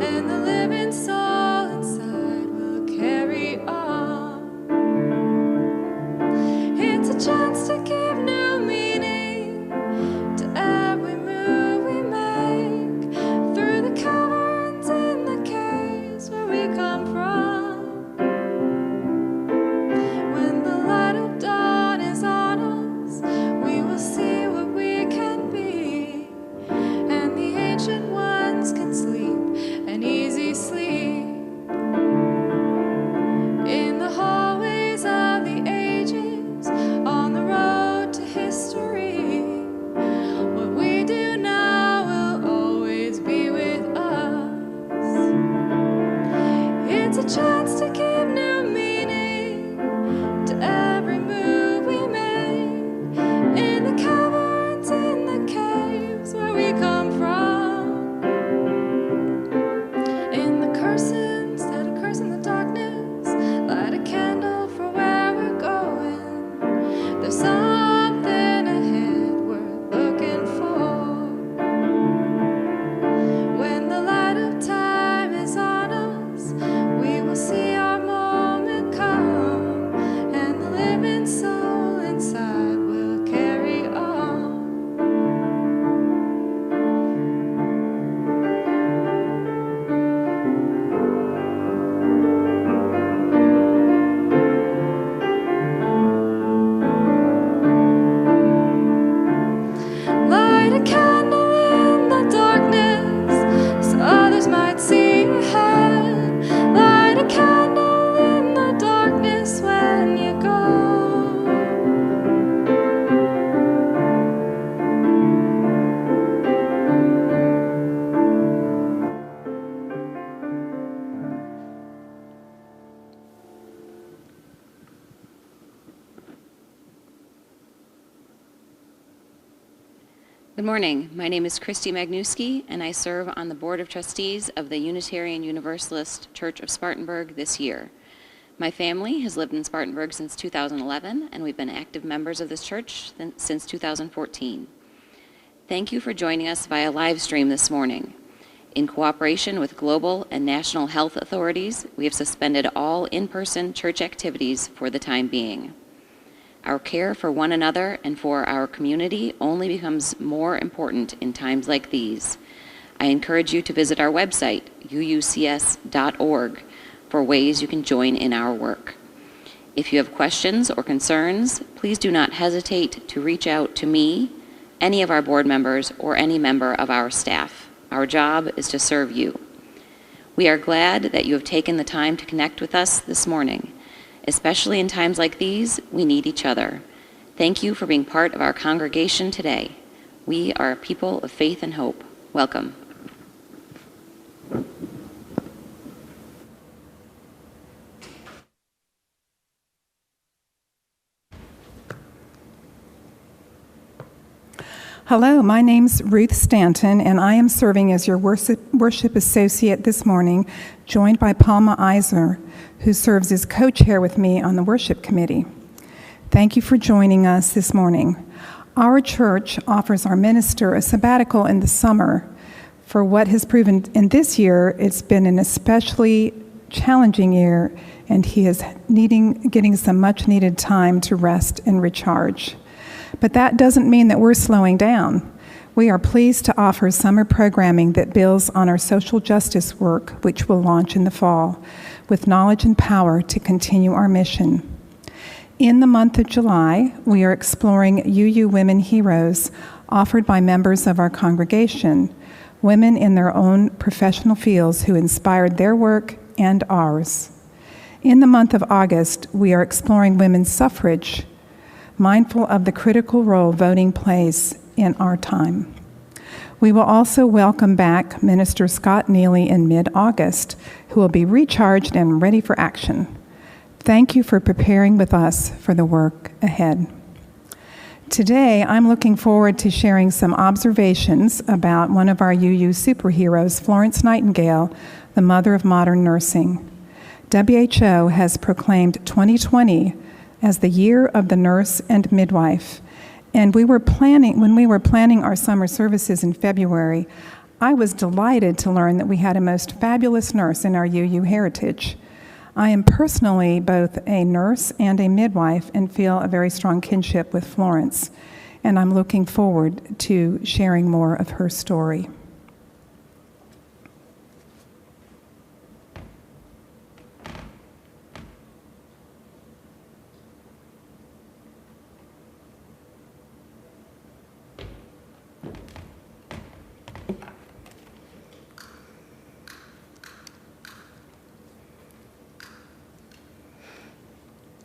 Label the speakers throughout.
Speaker 1: and the living soul inside will carry on. It's a chance to give new meaning to every move we make through the caverns in the caves where we come from. When the light of dawn is on us, we will see what we can be, and the ancient ones can sleep an easy sleep in the hallways of the ages, on the road to history. What we do now will always be with us. It's a chance to give new meaning to every move we make in the caverns, in the caves where we come from. In the curtains that are cursing the darkness, light a candle for where we're going. There's something ahead worth looking for. When the light of time is on us, we will see our moment come, and the living soul inside will carry on. Light a candle in the darkness so others might see ahead. Light a candle in the darkness when you go.
Speaker 2: Good morning. My name is Christy Magnuski, and I serve on the Board of Trustees of the Unitarian Universalist Church of Spartanburg this year. My family has lived in Spartanburg since 2011, and we've been active members of this church since 2014. Thank you for joining us via live stream this morning. In cooperation with global and national health authorities, we have suspended all in-person church activities for the time being. Our care for one another and for our community only becomes more important in times like these. I encourage you to visit our website, uucs.org, for ways you can join in our work. If you have questions or concerns, please do not hesitate to reach out to me, any of our board members, or any member of our staff. Our job is to serve you. We are glad that you have taken the time to connect with us this morning. Especially in times like these, we need each other. Thank you for being part of our congregation today. We are a people of faith and hope. Welcome.
Speaker 3: Hello, my name's Ruth Stanton, and I am serving as your worship associate this morning, joined by Palma Eisner, who serves as co-chair with me on the worship committee. Thank you for joining us this morning. Our church offers our minister a sabbatical in the summer for what has proven in this year it's been an especially challenging year, and he is getting some much needed time to rest and recharge. But that doesn't mean that we're slowing down. We are pleased to offer summer programming that builds on our social justice work, which will launch in the fall, with knowledge and power to continue our mission. In the month of July, we are exploring UU Women Heroes, offered by members of our congregation, women in their own professional fields who inspired their work and ours. In the month of August, we are exploring women's suffrage, mindful of the critical role voting plays in our time. We will also welcome back Minister Scott Neely in mid-August, who will be recharged and ready for action. Thank you for preparing with us for the work ahead. Today, I'm looking forward to sharing some observations about one of our UU superheroes, Florence Nightingale, the mother of modern nursing. WHO has proclaimed 2020 as the year of the nurse and midwife. And when we were planning our summer services in February, I was delighted to learn that we had a most fabulous nurse in our UU heritage. I am personally both a nurse and a midwife and feel a very strong kinship with Florence, and I'm looking forward to sharing more of her story.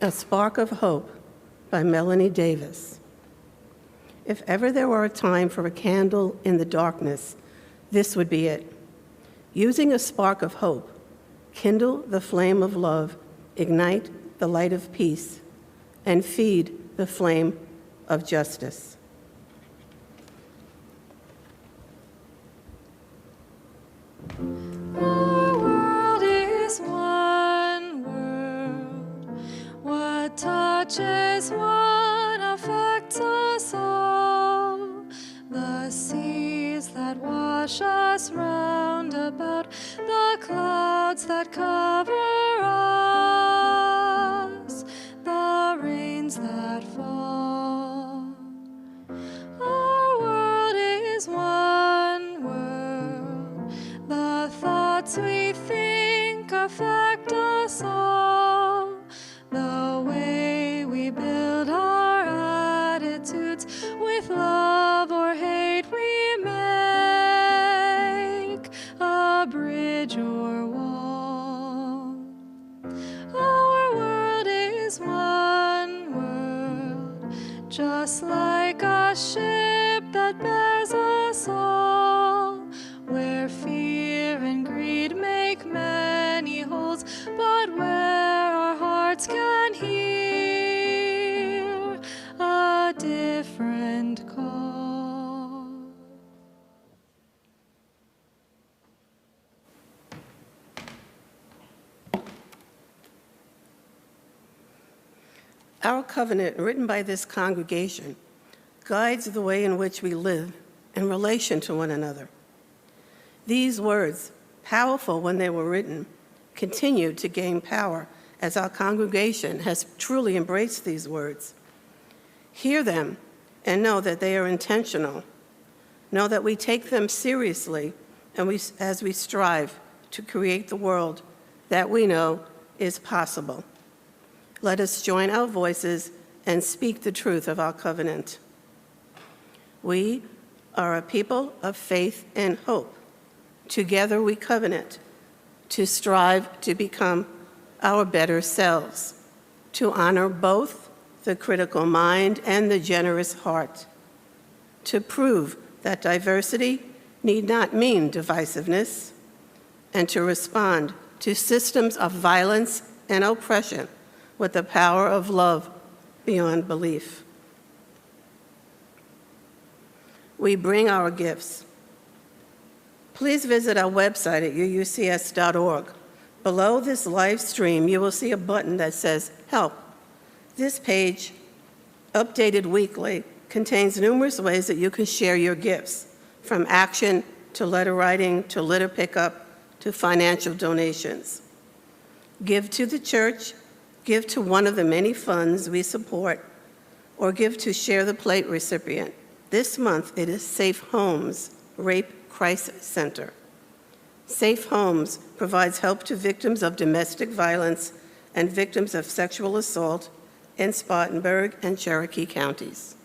Speaker 4: A Spark of Hope by Melanie Davis. If ever there were a time for a candle in the darkness, this would be it. Using a spark of hope, kindle the flame of love, ignite the light of peace, and feed the flame of justice.
Speaker 1: Our world is one world. What touches one affects us all. The seas that wash us round about, the clouds that cover us, the rains that fall. Our world is one world. The thoughts we think affect us all. The way we build our attitudes with love or hate, we make a bridge or wall. Our world is one world, just like a ship that bears us all, where fear and greed make many holes, but where our hearts can hear a different call.
Speaker 4: Our covenant, written by this congregation, guides the way in which we live in relation to one another. These words, powerful when they were written, continue to gain power as our congregation has truly embraced these words. Hear them and know that they are intentional. Know that we take them seriously and as we strive to create the world that we know is possible. Let us join our voices and speak the truth of our covenant. We are a people of faith and hope. Together we covenant to strive to become our better selves, to honor both the critical mind and the generous heart, to prove that diversity need not mean divisiveness, and to respond to systems of violence and oppression with the power of love beyond belief. We bring our gifts. Please visit our website at uucs.org. Below this live stream, you will see a button that says Help. This page, updated weekly, contains numerous ways that you can share your gifts, from action to letter writing to litter pickup to financial donations. Give to the church, give to one of the many funds we support, or give to Share the Plate recipient. This month, it is Safe Homes Rape Crisis Center. Safe Homes provides help to victims of domestic violence and victims of sexual assault in Spartanburg and Cherokee counties.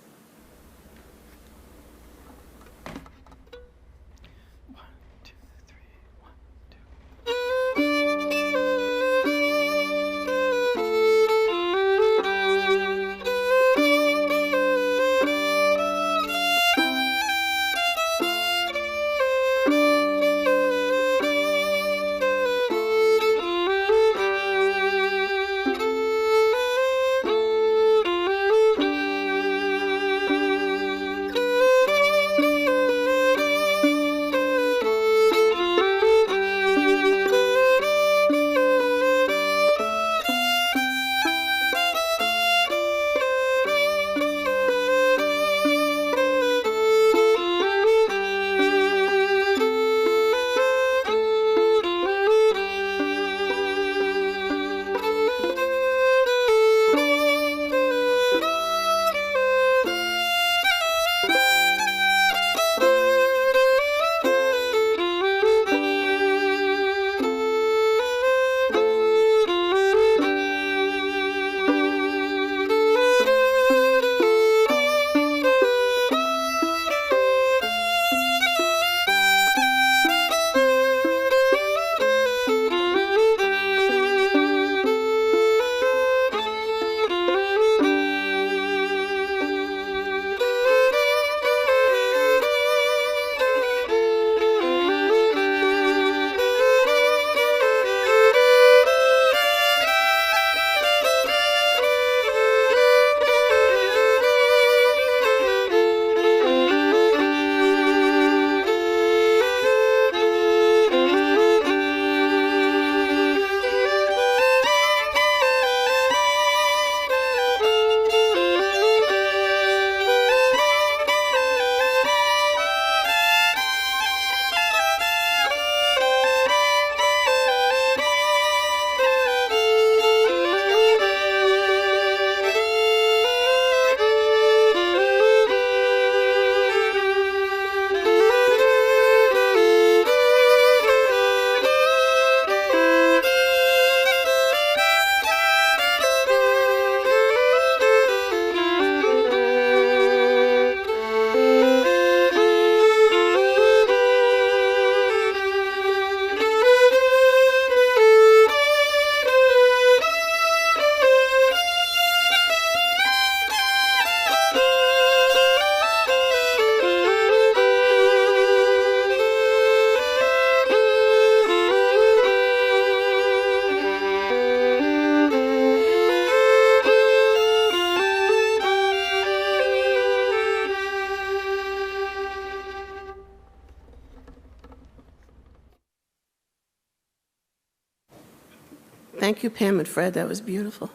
Speaker 4: Thank you, Pam and Fred. That was beautiful.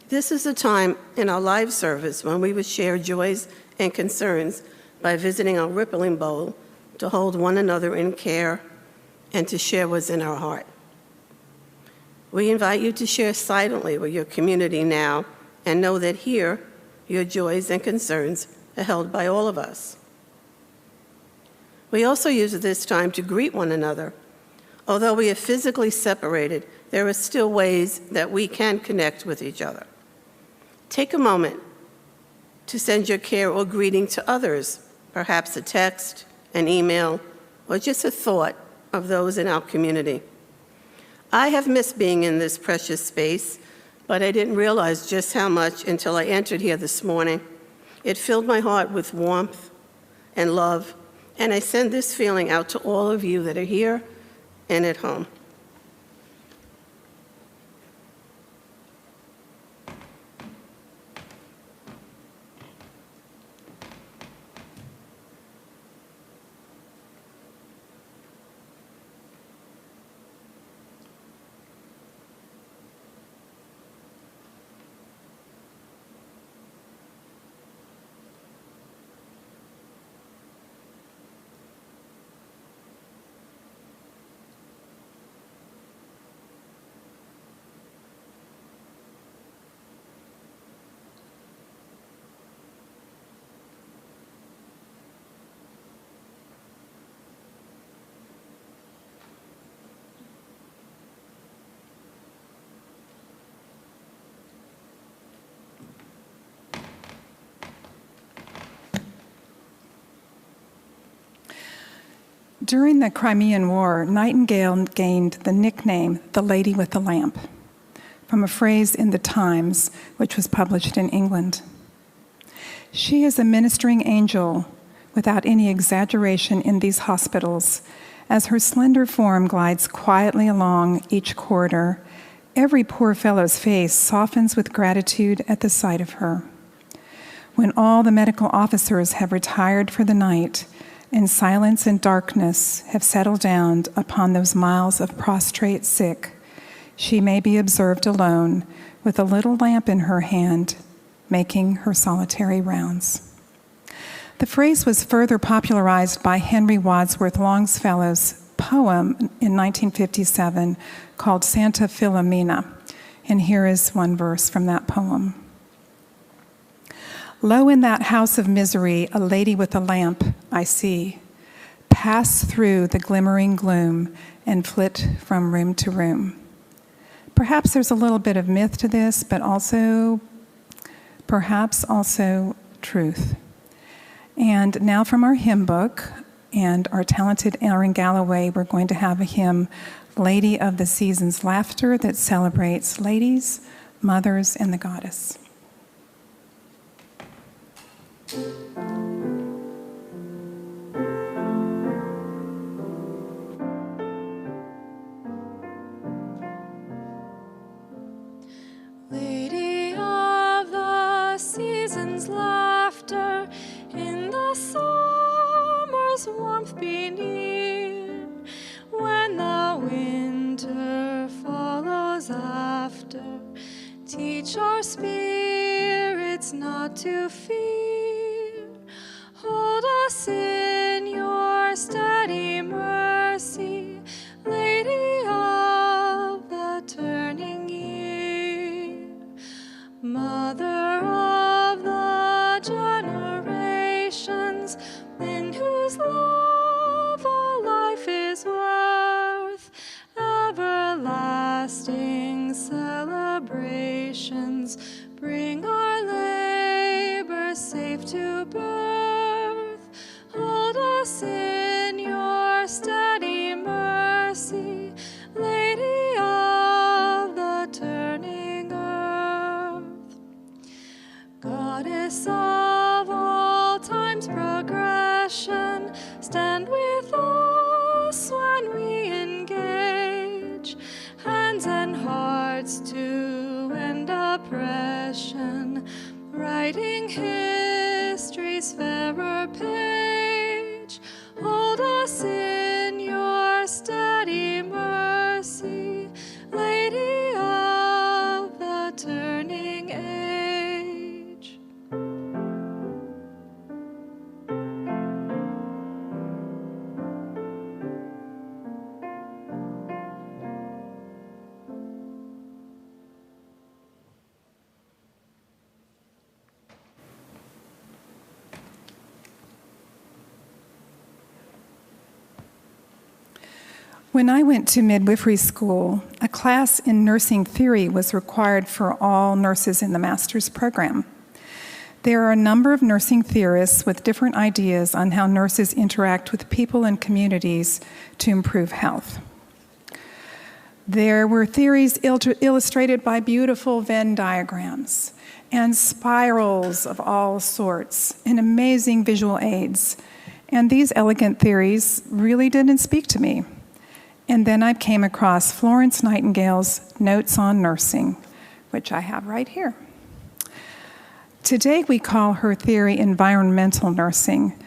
Speaker 4: This is a time in our live service when we would share joys and concerns by visiting our rippling bowl to hold one another in care and to share what's in our heart. We invite you to share silently with your community now and know that here, your joys and concerns are held by all of us. We also use this time to greet one another. Although we are physically separated, there are still ways that we can connect with each other. Take a moment to send your care or greeting to others, perhaps a text, an email, or just a thought of those in our community. I have missed being in this precious space, but I didn't realize just how much until I entered here this morning. It filled my heart with warmth and love, and I send this feeling out to all of you that are here and at home.
Speaker 3: During the Crimean War, Nightingale gained the nickname, the Lady with the Lamp, from a phrase in the Times, which was published in England. She is a ministering angel without any exaggeration in these hospitals. As her slender form glides quietly along each corridor, every poor fellow's face softens with gratitude at the sight of her. When all the medical officers have retired for the night, and silence and darkness have settled down upon those miles of prostrate sick, she may be observed alone with a little lamp in her hand, making her solitary rounds. The phrase was further popularized by Henry Wadsworth Longfellow's poem in 1957 called Santa Filomena, and here is one verse from that poem. Lo, in that house of misery, a lady with a lamp I see, pass through the glimmering gloom and flit from room to room. Perhaps there's a little bit of myth to this, but perhaps also truth. And now from our hymn book and our talented Aaron Galloway, we're going to have a hymn, Lady of the Season's Laughter, that celebrates ladies, mothers, and the goddess.
Speaker 1: Lady of the season's laughter, in the summer's warmth be near. When the winter follows after, teach our spirits not to fear. Hold us in your steady mercy, Lady of the turning year. Mother of the generations, in whose love all life is worth, everlasting celebrations bring our labor safe to birth. Hold us in your steady mercy, Lady of the turning earth. Goddess of all time's progression, stand with us when we engage, hands and hearts to end oppression, writing history's fairer page. Hold us in your
Speaker 3: When I went to midwifery school, a class in nursing theory was required for all nurses in the master's program. There are a number of nursing theorists with different ideas on how nurses interact with people and communities to improve health. There were theories illustrated by beautiful Venn diagrams and spirals of all sorts and amazing visual aids. And these elegant theories really didn't speak to me. And then I came across Florence Nightingale's Notes on Nursing, which I have right here. Today we call her theory environmental nursing.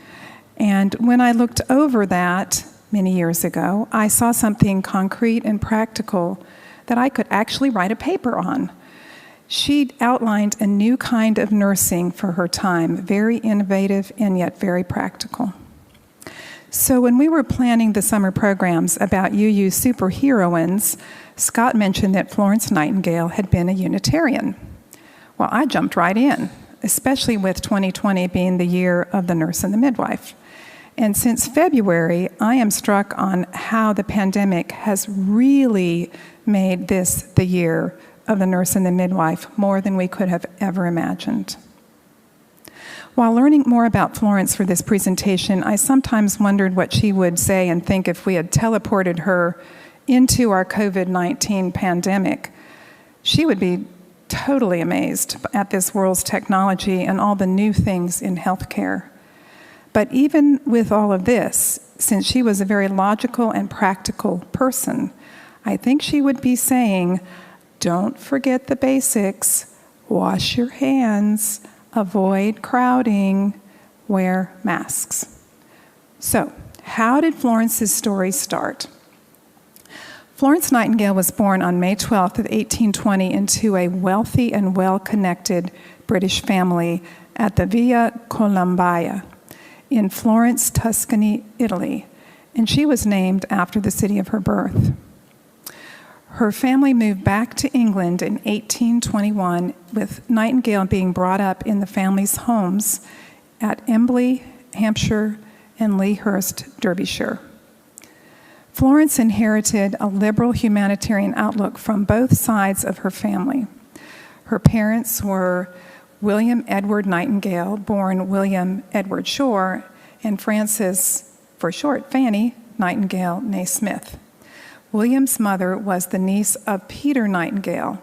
Speaker 3: And when I looked over that many years ago, I saw something concrete and practical that I could actually write a paper on. She outlined a new kind of nursing for her time, very innovative and yet very practical. So when we were planning the summer programs about UU superheroines, Scott mentioned that Florence Nightingale had been a Unitarian. Well, I jumped right in, especially with 2020 being the year of the nurse and the midwife. And since February, I am struck on how the pandemic has really made this the year of the nurse and the midwife more than we could have ever imagined. While learning more about Florence for this presentation, I sometimes wondered what she would say and think if we had teleported her into our COVID-19 pandemic. She would be totally amazed at this world's technology and all the new things in healthcare. But even with all of this, since she was a very logical and practical person, I think she would be saying, don't forget the basics, wash your hands, avoid crowding, wear masks. So, how did Florence's story start? Florence Nightingale was born on May 12th of 1820 into a wealthy and well-connected British family at the Via Colombaia in Florence, Tuscany, Italy, and she was named after the city of her birth. Her family moved back to England in 1821, with Nightingale being brought up in the family's homes at Embley, Hampshire, and Lea Hurst, Derbyshire. Florence inherited a liberal humanitarian outlook from both sides of her family. Her parents were William Edward Nightingale, born William Edward Shore, and Frances, for short, Fanny Nightingale, née Smith. William's mother was the niece of Peter Nightingale,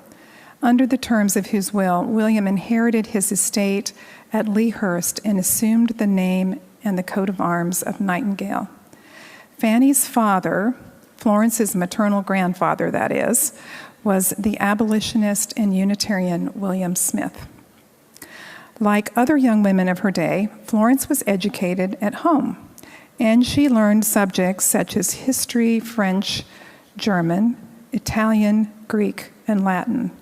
Speaker 3: under the terms of whose will, William inherited his estate at Lea Hurst and assumed the name and the coat of arms of Nightingale. Fanny's father, Florence's maternal grandfather, that is, was the abolitionist and Unitarian William Smith. Like other young women of her day, Florence was educated at home, and she learned subjects such as history, French, German, Italian, Greek, and Latin.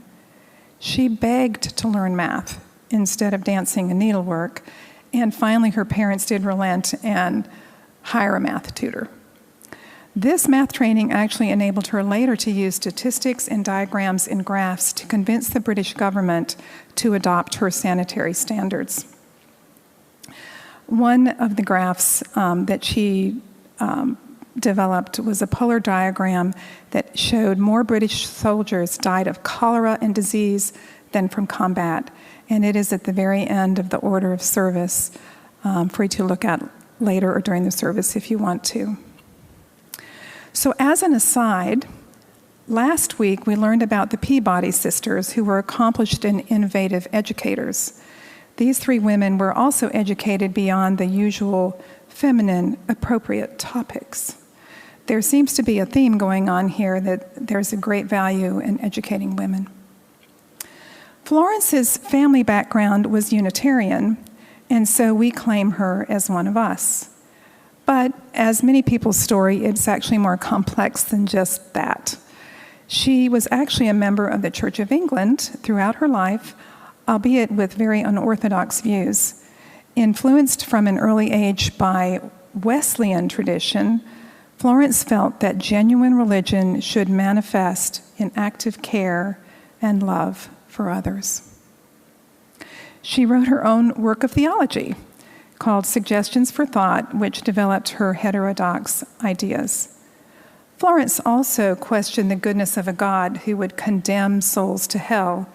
Speaker 3: She begged to learn math instead of dancing and needlework, and finally her parents did relent and hire a math tutor. This math training actually enabled her later to use statistics and diagrams and graphs to convince the British government to adopt her sanitary standards. One of the graphs that she developed was a polar diagram that showed more British soldiers died of cholera and disease than from combat. And it is at the very end of the order of service for you to look at later or during the service if you want to. So as an aside, last week we learned about the Peabody sisters, who were accomplished and innovative educators. These three women were also educated beyond the usual feminine appropriate topics. There seems to be a theme going on here that there's a great value in educating women. Florence's family background was Unitarian, and so we claim her as one of us. But as many people's story, it's actually more complex than just that. She was actually a member of the Church of England throughout her life, albeit with very unorthodox views. Influenced from an early age by Wesleyan tradition, Florence felt that genuine religion should manifest in active care and love for others. She wrote her own work of theology called Suggestions for Thought, which developed her heterodox ideas. Florence also questioned the goodness of a God who would condemn souls to hell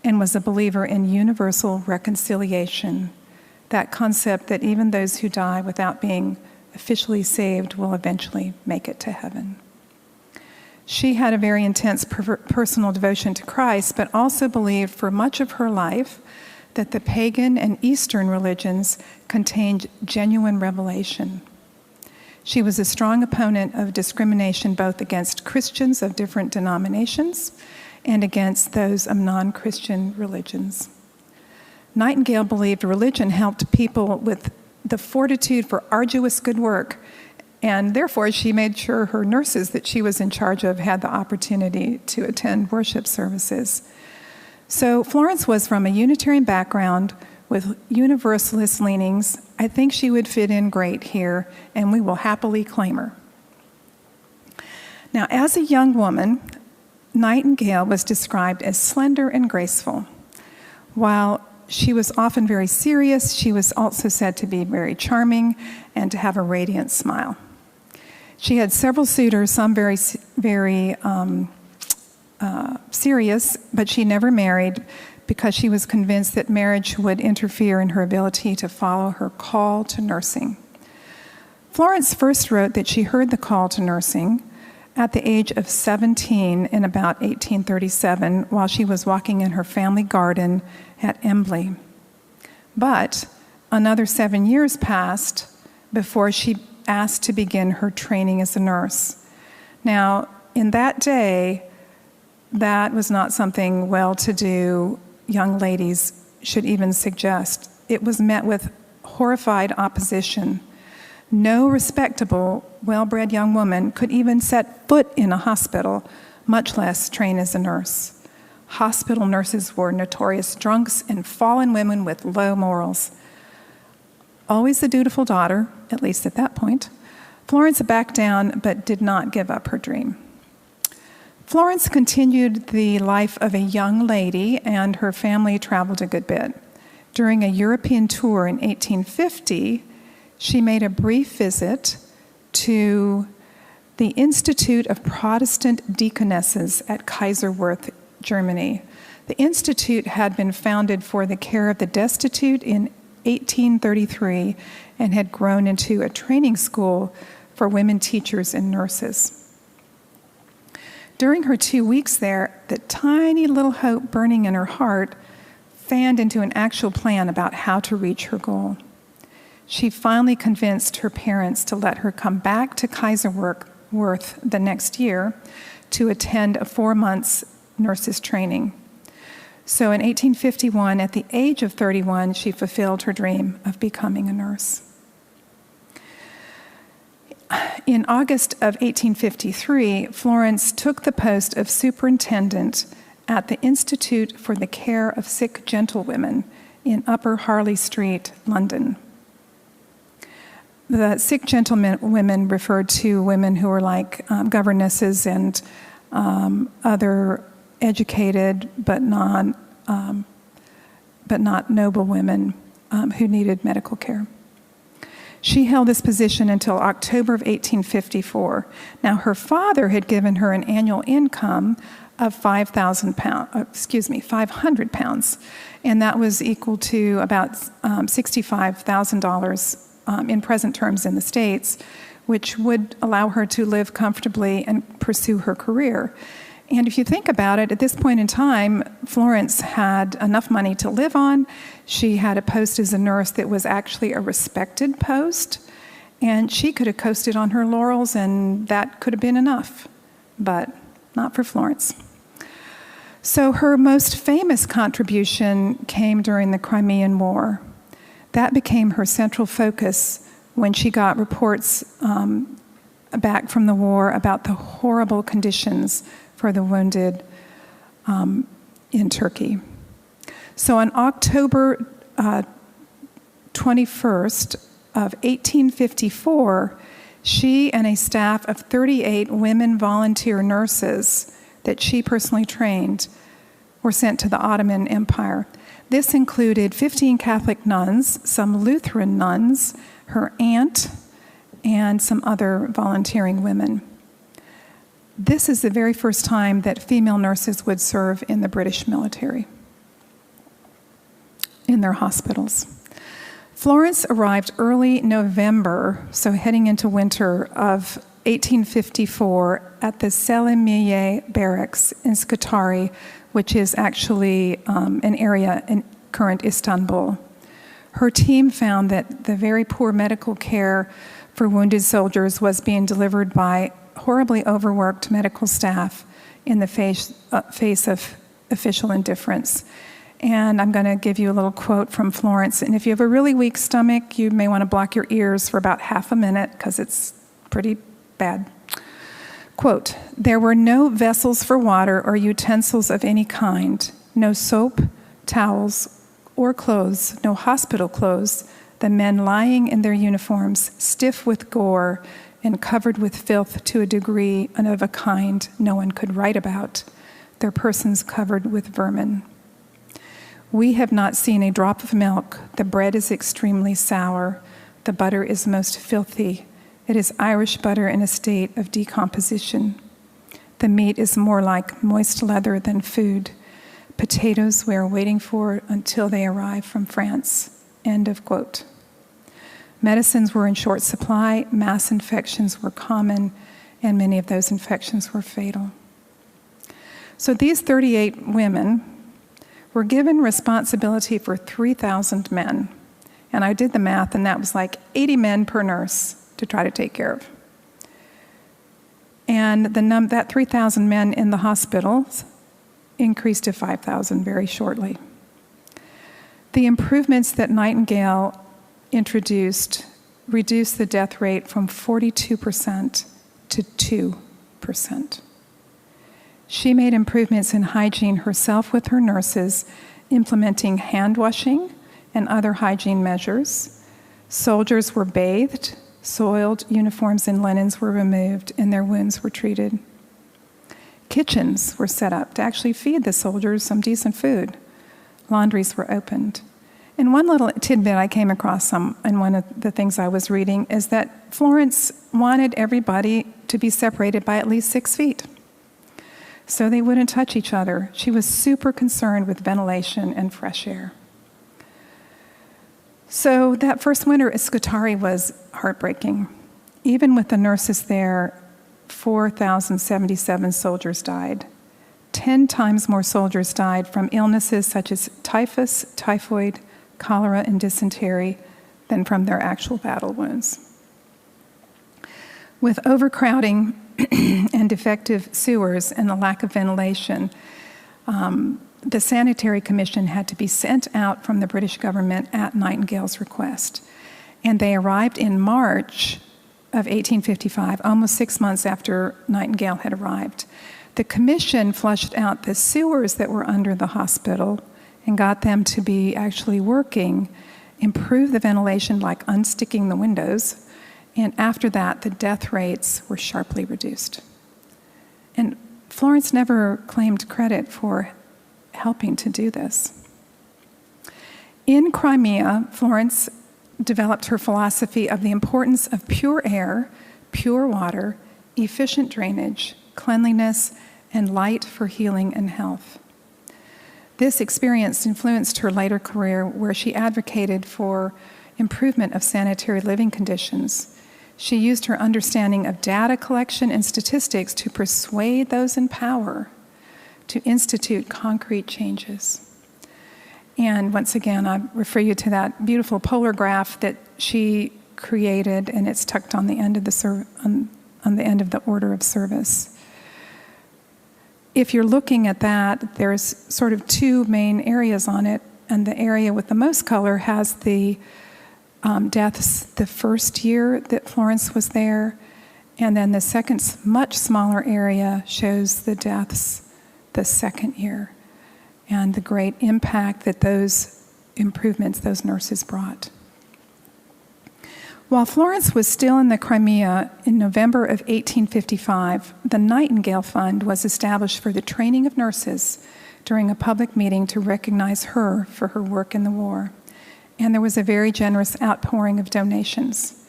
Speaker 3: and was a believer in universal reconciliation, that concept that even those who die without being officially saved will eventually make it to heaven. She had a very intense personal devotion to Christ, but also believed for much of her life that the pagan and Eastern religions contained genuine revelation. She was a strong opponent of discrimination both against Christians of different denominations and against those of non-Christian religions. Nightingale believed religion helped people with the fortitude for arduous good work, and therefore she made sure her nurses that she was in charge of had the opportunity to attend worship services. So Florence was from a Unitarian background with Universalist leanings. I think she would fit in great here, and we will happily claim her. Now, as a young woman, Nightingale was described as slender and graceful. While she was often very serious, she was also said to be very charming and to have a radiant smile. She had several suitors, some very serious, but she never married because she was convinced that marriage would interfere in her ability to follow her call to nursing. Florence first wrote that she heard the call to nursing at the age of 17 in about 1837 while she was walking in her family garden at Embley. But another 7 years passed before she asked to begin her training as a nurse. Now, in that day, that was not something well-to-do young ladies should even suggest. It was met with horrified opposition. No respectable, well-bred young woman could even set foot in a hospital, much less train as a nurse. Hospital nurses were notorious drunks and fallen women with low morals. Always the dutiful daughter, at least at that point, Florence backed down but did not give up her dream. Florence continued the life of a young lady, and her family traveled a good bit. During a European tour in 1850, she made a brief visit to the Institute of Protestant Deaconesses at Kaiserwerth, Germany. The institute had been founded for the care of the destitute in 1833 and had grown into a training school for women teachers and nurses. During her 2 weeks there, the tiny little hope burning in her heart fanned into an actual plan about how to reach her goal. She finally convinced her parents to let her come back to Kaiserwerth the next year to attend a 4 months nurses training. So in 1851, at the age of 31, she fulfilled her dream of becoming a nurse. In August of 1853, Florence took the post of superintendent at the Institute for the Care of Sick Gentlewomen in Upper Harley Street, London. The sick gentlewomen referred to women who were like governesses and other educated but not noble women who needed medical care. She held this position until October of 1854. Now, her father had given her an annual income of £500, and that was equal to about $65,000 in present terms in the States, which would allow her to live comfortably and pursue her career. And if you think about it, at this point in time, Florence had enough money to live on. She had a post as a nurse that was actually a respected post, and she could have coasted on her laurels, and that could have been enough, but not for Florence. So her most famous contribution came during the Crimean War. That became her central focus when she got reports back from the war about the horrible conditions for the wounded in Turkey. So on October 21st of 1854, she and a staff of 38 women volunteer nurses that she personally trained were sent to the Ottoman Empire. This included 15 Catholic nuns, some Lutheran nuns, her aunt, and some other volunteering women. This is the very first time that female nurses would serve in the British military, in their hospitals. Florence arrived early November, so heading into winter of 1854 at the Selimiyeh Barracks in Scutari, which is actually an area in current Istanbul. Her team found that the very poor medical care for wounded soldiers was being delivered by horribly overworked medical staff in the face of official indifference. And I'm going to give you a little quote from Florence. And if you have a really weak stomach, you may want to block your ears for about half a minute because it's pretty bad. Quote, "There were no vessels for water or utensils of any kind, no soap, towels, or clothes, no hospital clothes, the men lying in their uniforms, stiff with gore and covered with filth to a degree and of a kind no one could write about, their persons covered with vermin. We have not seen a drop of milk, the bread is extremely sour, the butter is most filthy, it is Irish butter in a state of decomposition. The meat is more like moist leather than food. Potatoes we are waiting for until they arrive from France." End of quote. Medicines were in short supply, mass infections were common, and many of those infections were fatal. So these 38 women were given responsibility for 3,000 men. And I did the math, and that was like 80 men per nurse to try to take care of. And that 3,000 men in the hospitals increased to 5,000 very shortly. The improvements that Nightingale introduced reduced the death rate from 42% to 2%. She made improvements in hygiene herself with her nurses, implementing hand washing and other hygiene measures. Soldiers were bathed, soiled uniforms and linens were removed, and their wounds were treated. Kitchens were set up to actually feed the soldiers some decent food. Laundries were opened. And one little tidbit I came across in one of the things I was reading is that Florence wanted everybody to be separated by at least 6 feet so they wouldn't touch each other. She was super concerned with ventilation and fresh air. So that first winter at Scutari was heartbreaking. Even with the nurses there, 4,077 soldiers died. 10 times more soldiers died from illnesses such as typhus, typhoid, cholera, and dysentery than from their actual battle wounds. With overcrowding and defective sewers and the lack of ventilation, the Sanitary Commission had to be sent out from the British government at Nightingale's request. And they arrived in March of 1855, almost 6 months after Nightingale had arrived. The commission flushed out the sewers that were under the hospital and got them to be actually working, improve the ventilation like unsticking the windows, and after that, the death rates were sharply reduced. And Florence never claimed credit for helping to do this. In Crimea, Florence developed her philosophy of the importance of pure air, pure water, efficient drainage, cleanliness, and light for healing and health. This experience influenced her later career, where she advocated for improvement of sanitary living conditions. She used her understanding of data collection and statistics to persuade those in power to institute concrete changes. And once again, I refer you to that beautiful polar graph that she created, and it's tucked on the end of on the end of the order of service. If you're looking at that, there's sort of two main areas on it, and the area with the most color has the deaths the first year that Florence was there, and then the second, much smaller area shows the deaths the second year, and the great impact that those improvements, those nurses brought. While Florence was still in the Crimea in November of 1855, the Nightingale Fund was established for the training of nurses during a public meeting to recognize her for her work in the war. And there was a very generous outpouring of donations.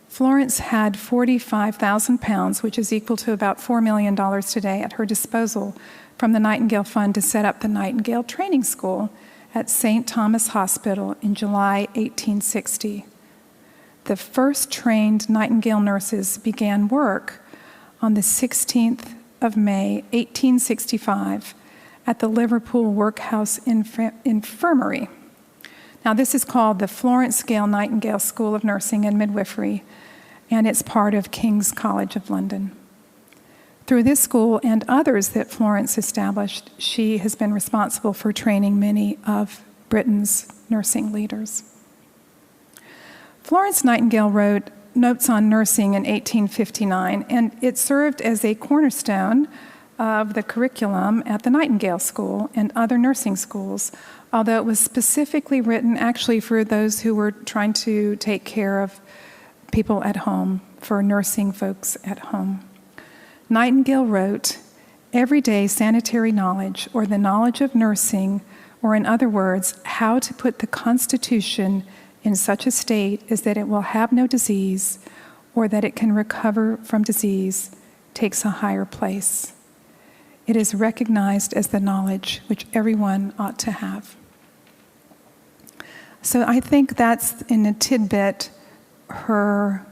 Speaker 3: Florence had £45,000, which is equal to about $4 million today, at her disposal from the Nightingale Fund to set up the Nightingale Training School at St. Thomas Hospital in July 1860. The first trained Nightingale nurses began work on the 16th of May, 1865, at the Liverpool Workhouse Infirmary. Now, this is called the Florence Nightingale School of Nursing and Midwifery, and it's part of King's College of London. Through this school and others that Florence established, she has been responsible for training many of Britain's nursing leaders. Florence Nightingale wrote Notes on Nursing in 1859, and it served as a cornerstone of the curriculum at the Nightingale School and other nursing schools, although it was specifically written actually for those who were trying to take care of people at home, for nursing folks at home. Nightingale wrote, "Everyday sanitary knowledge, or the knowledge of nursing, or in other words, how to put the constitution in such a state as that it will have no disease, or that it can recover from disease, takes a higher place. It is recognized as the knowledge which everyone ought to have." So I think that's, in a tidbit, her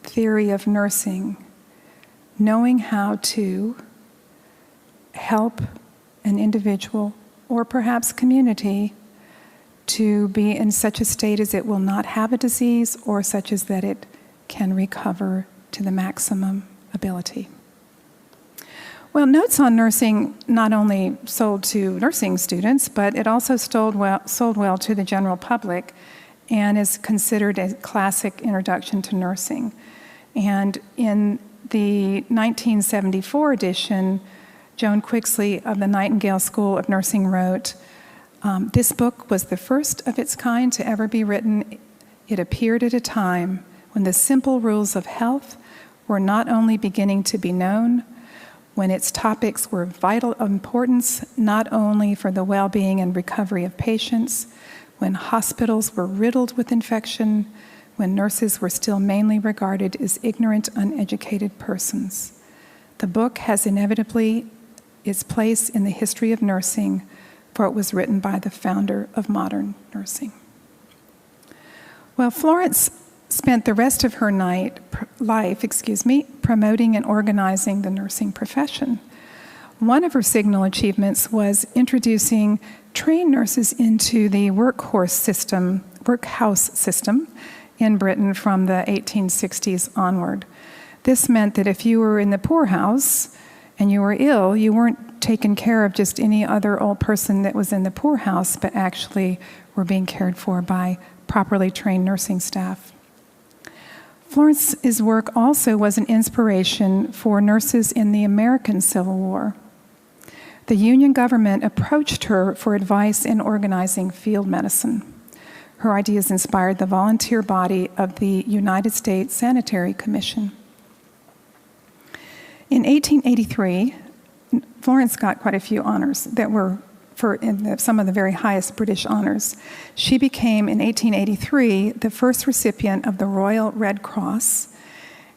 Speaker 3: theory of nursing, knowing how to help an individual or perhaps community to be in such a state as it will not have a disease, or such as that it can recover to the maximum ability. Well, Notes on Nursing not only sold to nursing students, but it also sold well to the general public, and is considered a classic introduction to nursing. And in the 1974 edition, Joan Quixley of the Nightingale School of Nursing wrote, "This book was the first of its kind to ever be written. It appeared at a time when the simple rules of health were not only beginning to be known, when its topics were of vital importance not only for the well-being and recovery of patients, when hospitals were riddled with infection, when nurses were still mainly regarded as ignorant, uneducated persons. The book has inevitably its place in the history of nursing, for it was written by the founder of modern nursing." Well, Florence spent the rest of her life promoting and organizing the nursing profession. One of her signal achievements was introducing trained nurses into the workhouse system in Britain from the 1860s onward. This meant that if you were in the poorhouse and you were ill, you weren't taken care of just any other old person that was in the poorhouse, but actually were being cared for by properly trained nursing staff. Florence's work also was an inspiration for nurses in the American Civil War. The Union government approached her for advice in organizing field medicine. Her ideas inspired the volunteer body of the United States Sanitary Commission. In 1883, Florence got quite a few honors that were some of the very highest British honors. She became, in 1883, the first recipient of the Royal Red Cross,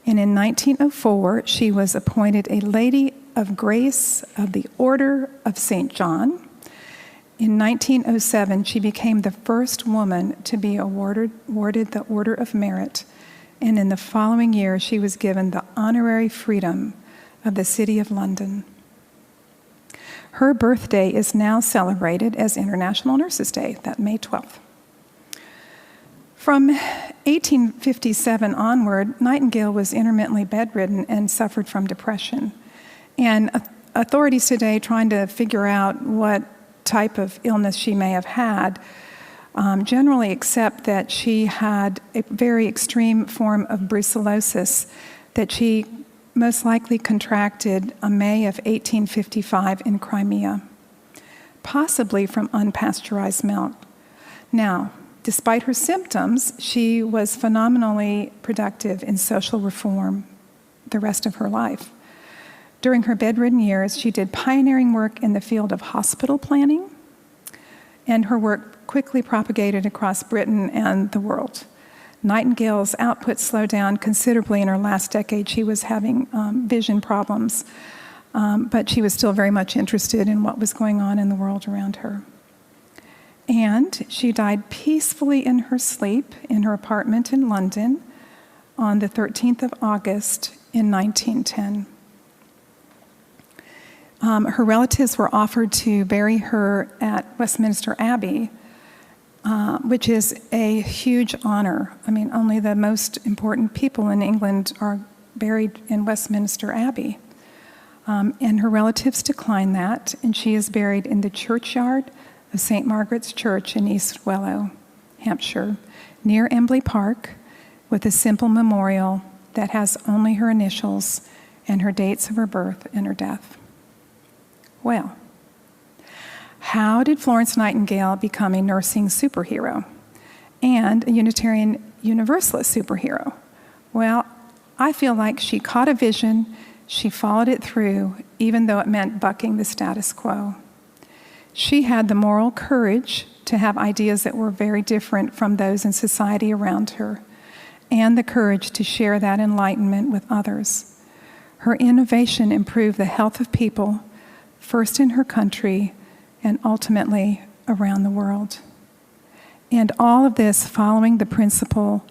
Speaker 3: and in 1904, she was appointed a Lady of Grace of the Order of St. John. In 1907, she became the first woman to be awarded the Order of Merit, and in the following year, she was given the honorary freedom of the City of London. Her birthday is now celebrated as International Nurses Day, that May 12th. From 1857 onward, Nightingale was intermittently bedridden and suffered from depression. And authorities today, trying to figure out what type of illness she may have had, generally accept that she had a very extreme form of brucellosis that she most likely contracted in May of 1855 in Crimea, possibly from unpasteurized milk. Now, despite her symptoms, she was phenomenally productive in social reform the rest of her life. During her bedridden years, she did pioneering work in the field of hospital planning, and her work quickly propagated across Britain and the world. Nightingale's output slowed down considerably in her last decade. She was having vision problems, but she was still very much interested in what was going on in the world around her. And she died peacefully in her sleep in her apartment in London on the 13th of August in 1910. Her relatives were offered to bury her at Westminster Abbey, which is a huge honor. I mean, only the most important people in England are buried in Westminster Abbey. And her relatives declined that, and she is buried in the churchyard of St. Margaret's Church in East Wellow, Hampshire, near Embley Park, with a simple memorial that has only her initials and her dates of her birth and her death. Well, how did Florence Nightingale become a nursing superhero and a Unitarian Universalist superhero? Well, I feel like she caught a vision, she followed it through, even though it meant bucking the status quo. She had the moral courage to have ideas that were very different from those in society around her, and the courage to share that enlightenment with others. Her innovation improved the health of people, first in her country, and ultimately around the world. And all of this following the principle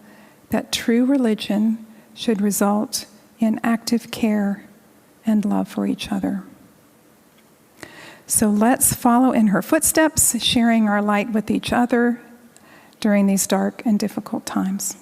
Speaker 3: that true religion should result in active care and love for each other. So let's follow in her footsteps, sharing our light with each other during these dark and difficult times.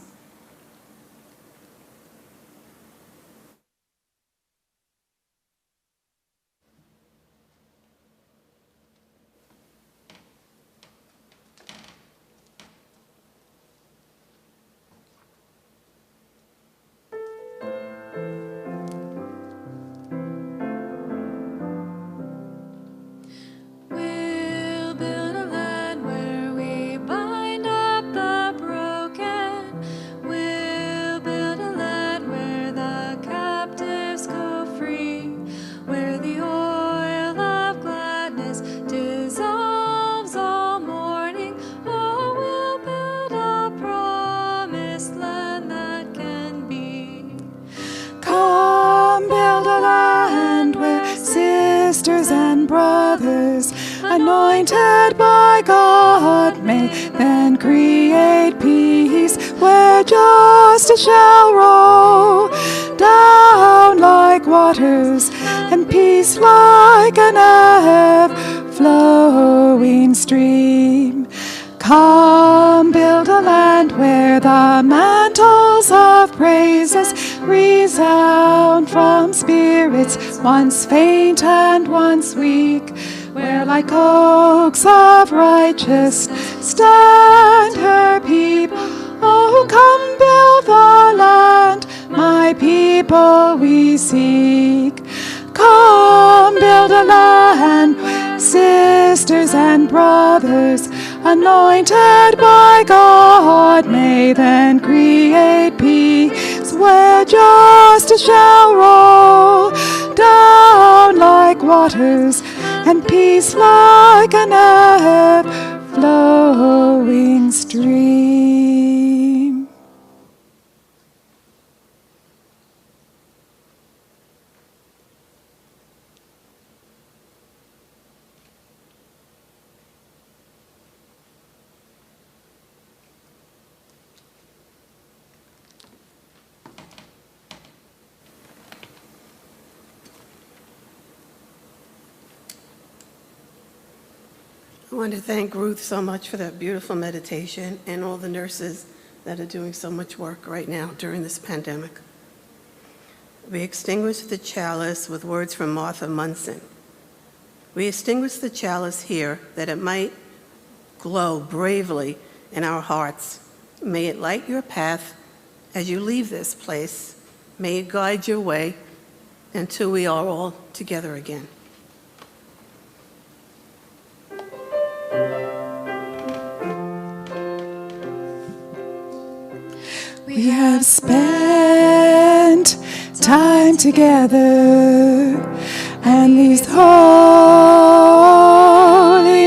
Speaker 3: Sisters and brothers, anointed by God, may then create peace where justice shall roll down like waters and peace like an ever-flowing stream. Come, build a land where the mantles of praises resound from spirits once faint and once weak, where like oaks of righteousness stand her people. Oh, come build the land, my people we seek. Come build a land where sisters and brothers, anointed by God, may then create peace where justice shall roll down like waters and peace like an ever-flowing stream.
Speaker 4: I want to thank Ruth so much for that beautiful meditation and all the nurses that are doing so much work right now during this pandemic. We extinguish the chalice with words from Martha Munson. We extinguish the chalice here that it might glow bravely in our hearts. May it light your path as you leave this place. May it guide your way until we are all together again.
Speaker 3: We have spent time together, and these holy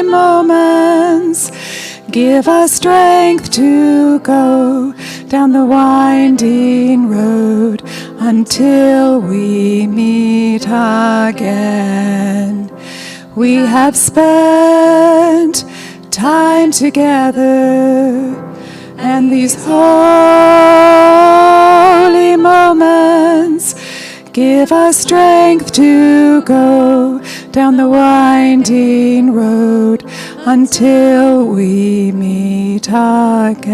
Speaker 3: moments Give us strength to go down the winding road until we meet again. We have spent time together, and these holy moments give us strength to go down the winding road until we meet again.